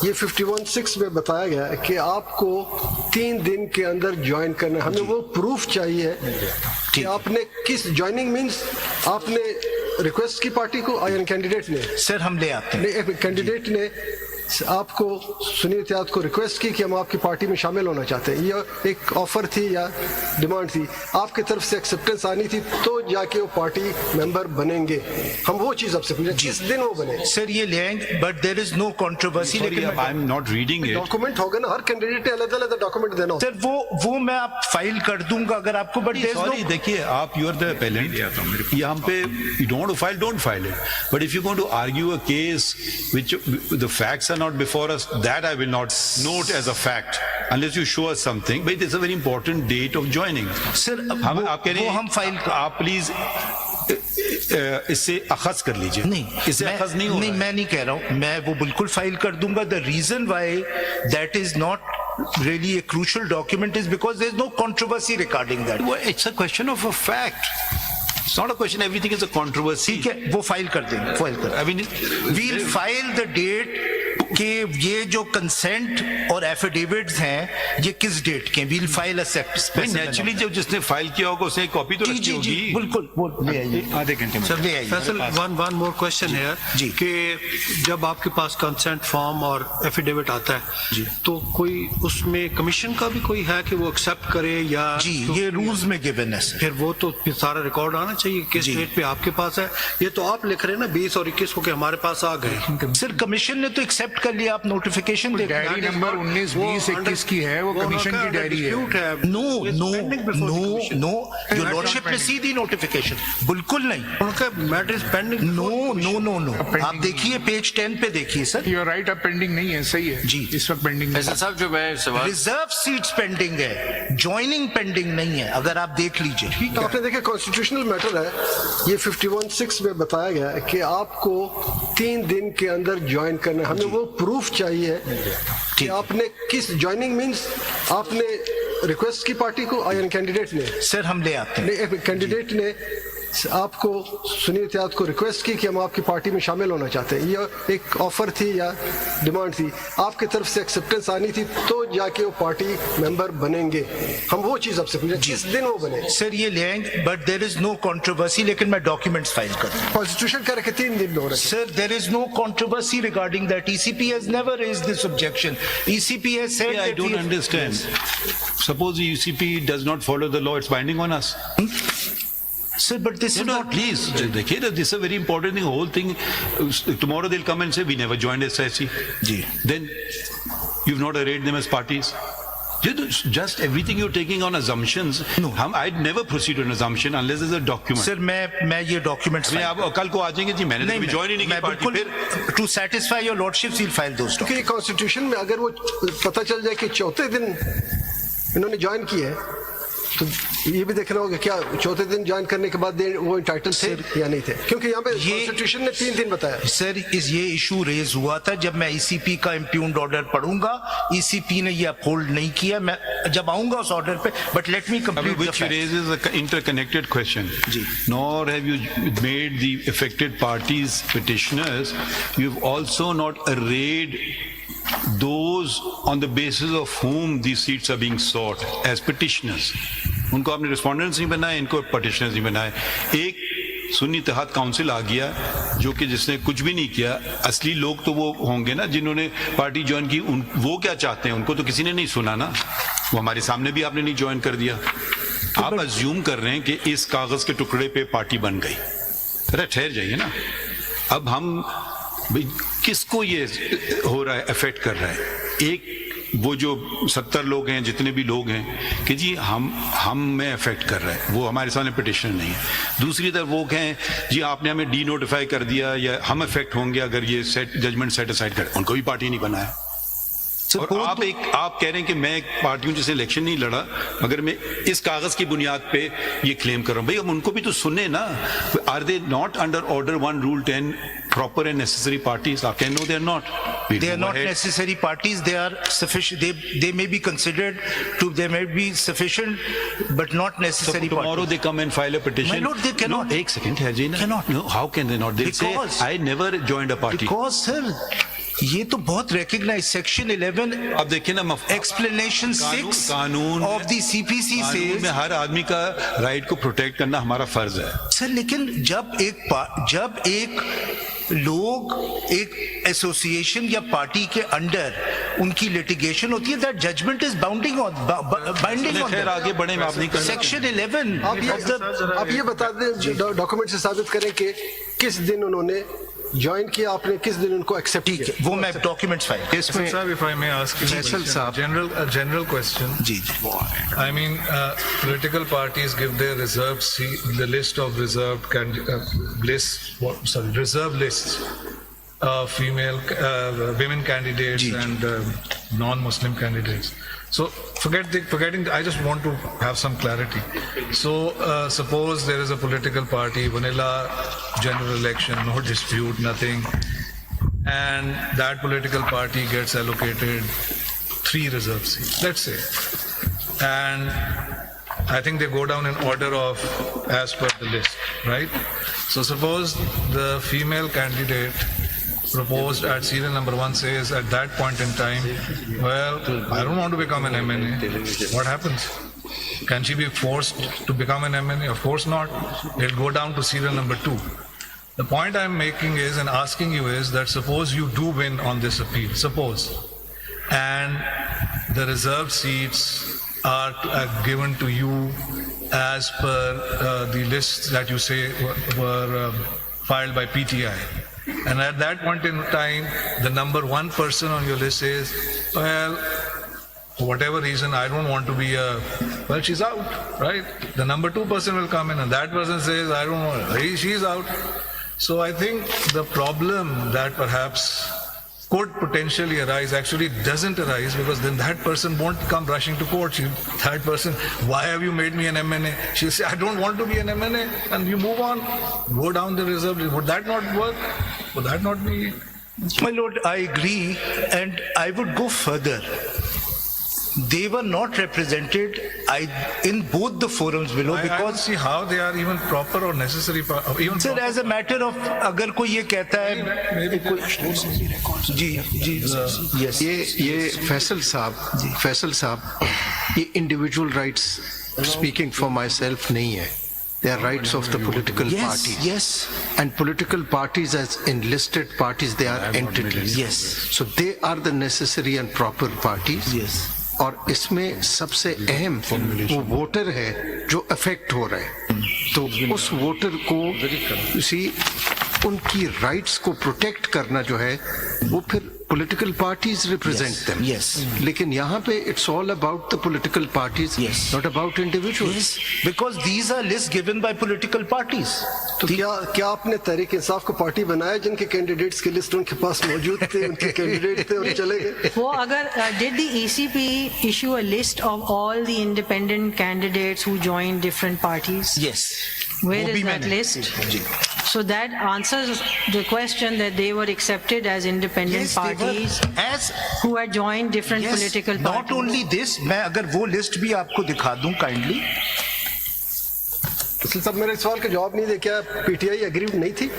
ये 51(6) में बताया गया है कि आपको 3 दिन के अंदर ज्वाइन करना है। हमें वो प्रूफ चाहिए कि आपने किस ज्वाइनिंग मीन्स आपने रिक्वेस्ट की पार्टी को या कैंडिडेट ने। सर हम ले आते हैं, कैंडिडेट ने आपको सुनील इत्तेहाद को रिक्वेस्ट की कि हम आपकी पार्टी में शामिल होना चाहते हैं, यह एक ऑफर थी या डिमांड थी, आपकी तरफ से एक्सेप्टेंस आनी थी तो जाके वो पार्टी मेंबर बनेंगे। हम वो चीज आपसे पूछे जिस दिन वो बने। सर ये ले आएंगे, but there is no controversy. लेकिन I am not reading it. Document होगा ना, हर कैंडिडेट अलग अलग डॉक्यूमेंट देना। सर वो मैं आप फाइल कर दूंगा अगर आपको, बट सॉरी देखिए, आप यू आर द अपेलेंट, यहाँ पे you don't file, don't file it, but if you going to argue a case which the facts are not before us, that I will not note as a fact unless you show us something. But it's a very important date of joining. Sir आप कह रहे हैं, हम file आप please इससे अखज कर लीजिए। नहीं, इससे अखज नहीं हो रहा है। मैं नहीं कह रहा हूं, मैं वो बिल्कुल फाइल कर दूंगा। The reason why that is not really a crucial document is because there is no controversy regarding that. Well, it's a question of a fact. It's not a question everything is a controversy. ठीक है, वो file कर देंगे, file कर। I mean, we'll file the date कि ये जो consent और एफिडेविट्स हैं ये किस डेट के, we'll file a specific. Naturally जब जिसने फाइल किया होगा उसने कॉपी तो रखी होगी। बिल्कुल, वो ले आइए आधे घंटे में। सर ले आइए। फैसल, वन मोर क्वेश्चन है जी कि जब आपके पास कंसेंट फॉर्म और एफिडेविट आता है जी, तो कोई उसमें कमीशन का भी कोई है कि वो एक्सेप्ट करे या जी, ये रूल्स में गिवन है सर। फिर वो तो फिर सारा रिकॉर्ड आना चाहिए किस डेट पे आपके पास है। ये तो आप लिख रहे हैं ना 20 और 21 को कि हमारे पास आ गए। सर कमीशन ने तो एक्सेप्ट कर लिया, आप नोटिफिकेशन दे। डायरी नंबर 19, 20, 21 की है, वो कमीशन की डायरी है। No no no no, your lordship में सीधी नोटिफिकेशन, बिल्कुल नहीं। उनका matter is pending. No no no no, आप देखिए पेज 10 पे देखिए सर। यू आर राइट, अब पेंडिंग नहीं है, सही है जी, इस वक्त पेंडिंग फैसल साहब जो मैं सवाल, रिजर्व सीट्स पेंडिंग है, ज्वाइनिंग पेंडिंग नहीं है, अगर आप देख लीजिए। ठीक है, आपने देखा कॉन्स्टिट्यूशनल मैटर है, ये 51(6) में बताया गया है कि आपको 3 दिन के अंदर ज्वाइन करना है। हमें वो प्रूफ चाहिए कि आपने किस ज्वाइनिंग मीन्स आपने रिक्वेस्ट की पार्टी को या कैंडिडेट ने। सर हम ले आते हैं, कैंडिडेट ने आपको सुनील इत्तेहाद को रिक्वेस्ट की कि हम आपकी पार्टी में शामिल होना चाहते हैं, यह एक ऑफर थी या डिमांड थी, आपकी तरफ से एक्सेप्टेंस आनी थी तो जाके वो पार्टी मेंबर बनेंगे। हम वो चीज आपसे पूछे जिस दिन वो बने। सर ये ले आएंगे, but there is no controversy. लेकिन मैं डॉक्यूमेंट्स फाइल कर दूं। कॉन्स्टिट्यूशन कह रहे 3 दिन में हो रहा है। Sir, there is no controversy regarding that. ECP has never raised this objection. ECP has said I that don't understand. Suppose the UCP does not follow the law, it's binding on us. Sir, but this is not. Please, देखिए, this is a very important thing. Whole thing. Tomorrow they'll come and say we never joined SIC. Ji. Then you've not arrayed them as parties. Just everything you're taking on assumptions. No. I'd never proceed on assumption unless there's a document. Sir, मैं ये documents. आप कल को आ जाएंगे जी, मैंने तो join ही नहीं की पार्टी। फिर to satisfy your lordships, we'll file those. क्योंकि कॉन्स्टिट्यूशन में अगर वो पता चल जाए कि चौथे दिन इन्होंने ज्वाइन किया है तो ये भी देखना होगा क्या चौथे दिन ज्वाइन करने के बाद वो इंटाइटल थे या नहीं थे, क्योंकि यहाँ पे कॉन्स्टिट्यूशन ने 3 दिन बताया। सर ये इशू रेज हुआ था जब मैं ECP का इम्प्यून्ड ऑर्डर पढ़ूंगा, ECP ने ये अपहोल्ड नहीं किया। मैं जब आऊंगा उस ऑर्डर पे, but let me complete which raises an interconnected question. जी. Nor have you made the affected parties petitioners. You've also not arrayed those on the basis of whom these seats are being sought as petitioners. उनको आपने respondents नहीं बनाए, इनको petitioners नहीं बनाए। एक सुन्नी इत्तेहाद council आ गया जो कि जिसने कुछ भी नहीं किया। असली लोग तो वो होंगे ना जिन्होंने पार्टी ज्वाइन की, वो क्या चाहते हैं उनको तो किसी ने नहीं सुना ना। वो हमारे सामने भी आपने नहीं ज्वाइन कर दिया। आप अज्यूम कर रहे हैं कि इस कागज के टुकड़े पे पार्टी बन गई। अरे ठहर जाइए ना। अब हम भाई किसको ये हो रहा है, अफेक्ट कर रहा है? एक वो जो 70 लोग हैं, जितने भी लोग हैं कि जी हम में अफेक्ट कर रहा है, वो हमारे सामने पिटिशन नहीं है। दूसरी तरफ वो कहें जी आपने हमें डी नोटिफाई कर दिया या हम अफेक्ट होंगे अगर ये जजमेंट सेट असाइड कर, उनको भी पार्टी नहीं बनाया। और आप कह रहे हैं कि मैं पार्टियों जैसे इलेक्शन नहीं लड़ा मगर मैं इस कागज की बुनियाद पे ये क्लेम कर रहा हूं। भाई अब उनको भी तो सुने ना। Are they not under order 1 Rule 10 proper and necessary parties? आप कहते no, they are not. They are not necessary parties. They are sufficient. They may be considered to. They may be sufficient, but not necessary. So tomorrow parties. they come and file a petition. My lord, they cannot. No, एक second है जी ना. Cannot. No, how can they not? They'll say I never joined a party. Because sir, ये तो बहुत recognise section 11 अब देखिए ना explanation 6 कानून ऑफ द सीपीसी से में हर आदमी का राइट को प्रोटेक्ट करना हमारा फर्ज है। सर लेकिन जब एक लोग एक एसोसिएशन या पार्टी के अंडर उनकी लिटिगेशन होती है, that judgment is binding on खैर आगे बढ़े, आप नहीं कर सेक्शन 11 आप ये बता दें, डॉक्यूमेंट से साबित करें कि किस दिन उन्होंने ज्वाइन किया, आपने किस दिन उनको एक्सेप्ट ठीक है, वो मैं डॉक्यूमेंट्स फाइल इसमें Sir, if I may ask you Faisal साहब। a general question. जी जी I mean, political parties give their reserved seat, the list of reserved reserve lists of female women candidates and non-Muslim candidates. So forgetting. I just want to have some clarity. So suppose there is a political party, vanilla general election, no dispute, nothing, and that political party gets allocated 3 reserve seats, let's say, and I think they go down in order of as per the list, right? So suppose the female candidate proposed at serial number 1 says at that point in time, well, I don't want to become an MNA. What happens? Can she be forced to become an MNA? Of course not. It'll go down to serial number 2. The point I'm making is and asking you is that suppose you do win on this appeal, suppose, and the reserved seats are given to you as per the lists that you say were filed by PTI. And at that point in time, the number 1 person on your list says, well, for whatever reason, I don't want to be well, she's out, right? The number 2 person will come in and that person says, I don't want, she's out. So I think the problem that perhaps could potentially arise actually doesn't arise, because then that person won't come rushing to court. That person, why have you made me an MNA? She'll say, I don't want to be an MNA, and you move on, go down the reserve. Would that not work? Would that not be? My lord, I agree, and I would go further. They were not represented in both the forums below I don't because see how they are even proper or necessary. Even sir, proper. as a matter of अगर कोई ये कहता है जी yes ये फैसल साहब ये individual rights speaking for my self नहीं है. They are rights of the political parties. yes And political parties as enlisted parties, they are entities. Yes. So they are the necessary and proper parties. yes और इसमें सबसे अहम वो voter है जो affect हो रहा है. तो उस वोटर को उनकी राइट्स को प्रोटेक्ट करना जो है वो फिर political parties represent them. yes. लेकिन यहाँ पे it's all about the political parties, Yes. Not about individuals. yes because these are lists given by political parties. तो क्या आपने तहरीक इंसाफ को पार्टी बनाया जिनके कैंडिडेट्स की लिस्ट उनके पास मौजूद थे, उनके कैंडिडेट थे और चले गए? वो अगर did the ECP issue a list of all the independent candidates who joined different parties? yes Where वो is भी that मैंने- list? Ji So that answers the question that they were accepted as independent Yes, they were parties as who had joined different yes, political not parties. only this, मैं अगर वो list भी आपको दिखा दूं kindly. इसलिए सब मेरे सवाल का जवाब नहीं दे, क्या पीटीआई एग्री नहीं थी?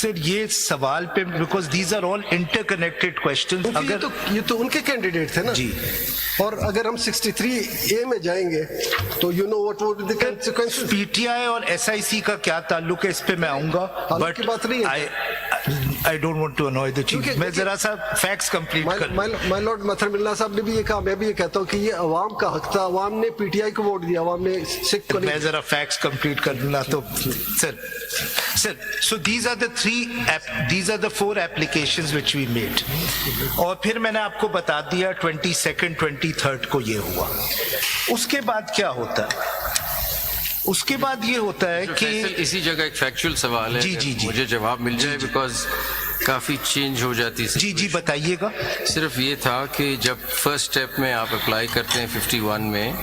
सर ये सवाल पे because these are all interconnected questions. क्योंकि अगर ये तो उनके कैंडिडेट थे ना जी. और अगर हम 63A में जाएंगे तो you know what would be the consequences? PTI और एसआईसी का क्या ताल्लुक है, इस पे मैं आऊंगा, ताल्लुक बट की बात नहीं है. I don't want to annoy the chief. क्योंकि- मैं जरा सा फैक्ट्स कंप्लीट कर. माय लॉर्ड मथर मिल्ला साहब ने भी ये कहा, मैं भी ये कहता हूँ कि ये अवाम का हक था. अवाम ने पीटीआई को वोट दिया, अवाम ने सिख को मैं नहीं. जरा फैक्ट्स कंप्लीट कर लूंगा तो sir so these are the 4 applications which we made. और फिर मैंने आपको बता दिया 22nd 23rd को ये हुआ. उसके बाद क्या होता है? उसके बाद ये होता है कि इसी जगह एक फैक्चुअल सवाल है. जी, जी, जी. मुझे जवाब मिल जाए बिकॉज काफी चेंज हो जाती है. जी बताइएगा. सिर्फ ये था कि जब फर्स्ट स्टेप में आप अप्लाई करते हैं 51 में,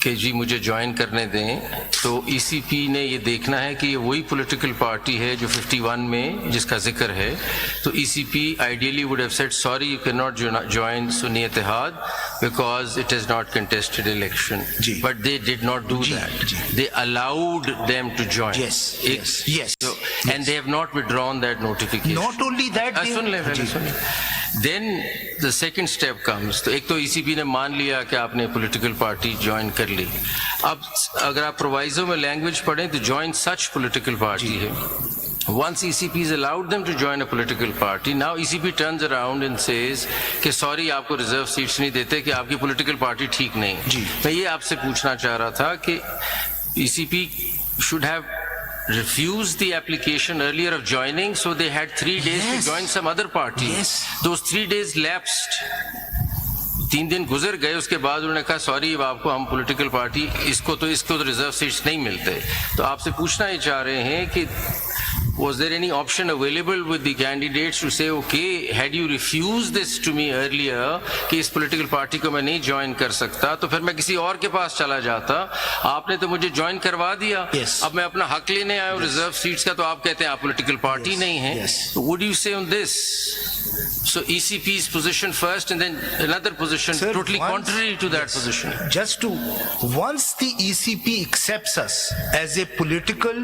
कि जी मुझे ज्वाइन करने दें, तो ईसीपी ने ये देखना है कि ये वही पॉलिटिकल पार्टी है जो 51 में जिसका जिक्र है, तो ECP ideally would have said sorry you can not join Sunni Ittehad because it is not contested election, but they did not do that, they allowed them to join, yes. And they have not withdrawn that notification. Not only that, सुन ले पहले, सुनिए। Then the second step comes, तो एक तो ECP ने मान लिया कि आपने पॉलिटिकल पार्टी ज्वाइन कर ली। अब अगर आप प्रोवाइजो में लैंग्वेज पढ़ें तो ज्वाइन सच पॉलिटिकल पार्टी है। Once ECP has allowed them to join a political party, now ECP turns around and says कि सॉरी आपको रिजर्व सीट्स नहीं देते कि आपकी पॉलिटिकल पार्टी ठीक नहीं है। मैं ये आपसे पूछना चाह रहा था कि ECP should have refused the application earlier of joining, so they had 3 days to join some other party. Those 3 days lapsed. 3 दिन गुजर गए, उसके बाद उन्होंने कहा सॉरी अब आपको हम पॉलिटिकल पार्टी इसको तो रिजर्व सीट्स नहीं मिलते। तो आपसे पूछना ही चाह रहे हैं कि was there any option available with the candidates to say okay had you refused this to me earlier कि इस पॉलिटिकल पार्टी को मैं नहीं ज्वाइन कर सकता तो फिर मैं किसी और के पास चला जाता, आपने तो मुझे ज्वाइन करवा दिया, अब मैं अपना हक लेने आया हूँ रिजर्व सीट्स का, तो आप कहते हैं आप पॉलिटिकल पार्टी नहीं है। What do you say on this? So ECP's position first and then another position totally contrary to that position. Once the ECP accepts us as a political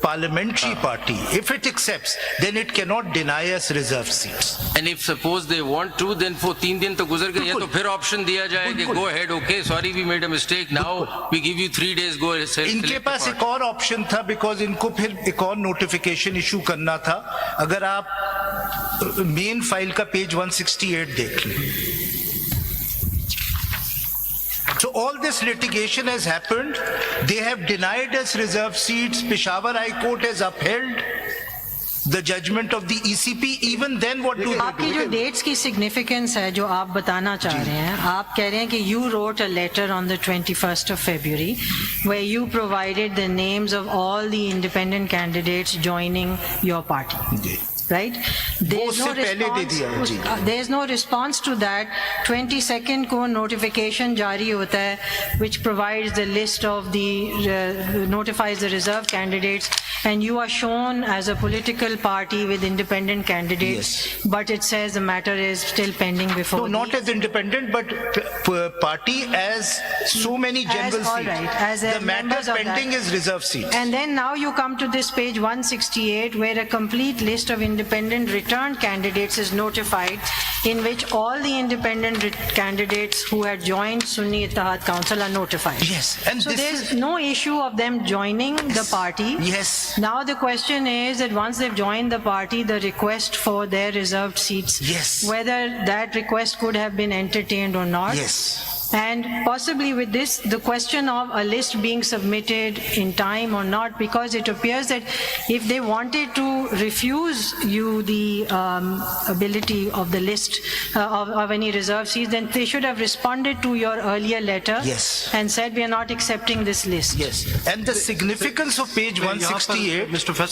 parliamentary party, if it accepts, then it cannot deny us reserve seats. And if suppose they want to, then for 3 दिन तो गुजर गए, तो फिर option दिया जाए कि go ahead, okay, sorry we made a mistake, now we give you 3 days, go ahead. इनके पास एक और ऑप्शन था, बिकॉज इनको फिर एक और नोटिफिकेशन इशू करना था। अगर आप मेन फाइल का पेज 168 देख लें, so all this litigation has happened, they have denied us reserve seats, Peshawar High Court has upheld the judgment of the ECP, even then what do they आपकी do? जो dates की significance है जो आप बताना चाह रहे हैं, आप कह रहे हैं कि you wrote a letter on the 21st of February where you provided the names of all the independent candidates joining your party. Right? There's no response to that. 22nd को notification जारी होता है, which provides the list of the notifies the reserve candidates, and you are shown as a political party with independent candidates. But it says the matter is still pending before. No, not as independent, but party as so many general seats. All right, as the matter members of pending that. is reserve seats. And then now you come to this page 168 where a complete list of independent returned candidates is notified, in which all the independent candidates who had joined Sunni Ittihad Council are notified. Yes, and so this there's no issue of them joining the party. Yes. Now the question is that once they've joined the party, the request for their reserved seats, whether that request could have been entertained or not. Yes. And possibly with this, the question of a list being submitted in time or not, because it appears that if they wanted to refuse you the ability of the list of any reserve seats, then they should have responded to your earlier letter and said we are not accepting this list. Yes, and the significance of page 168, Mr. Faisal,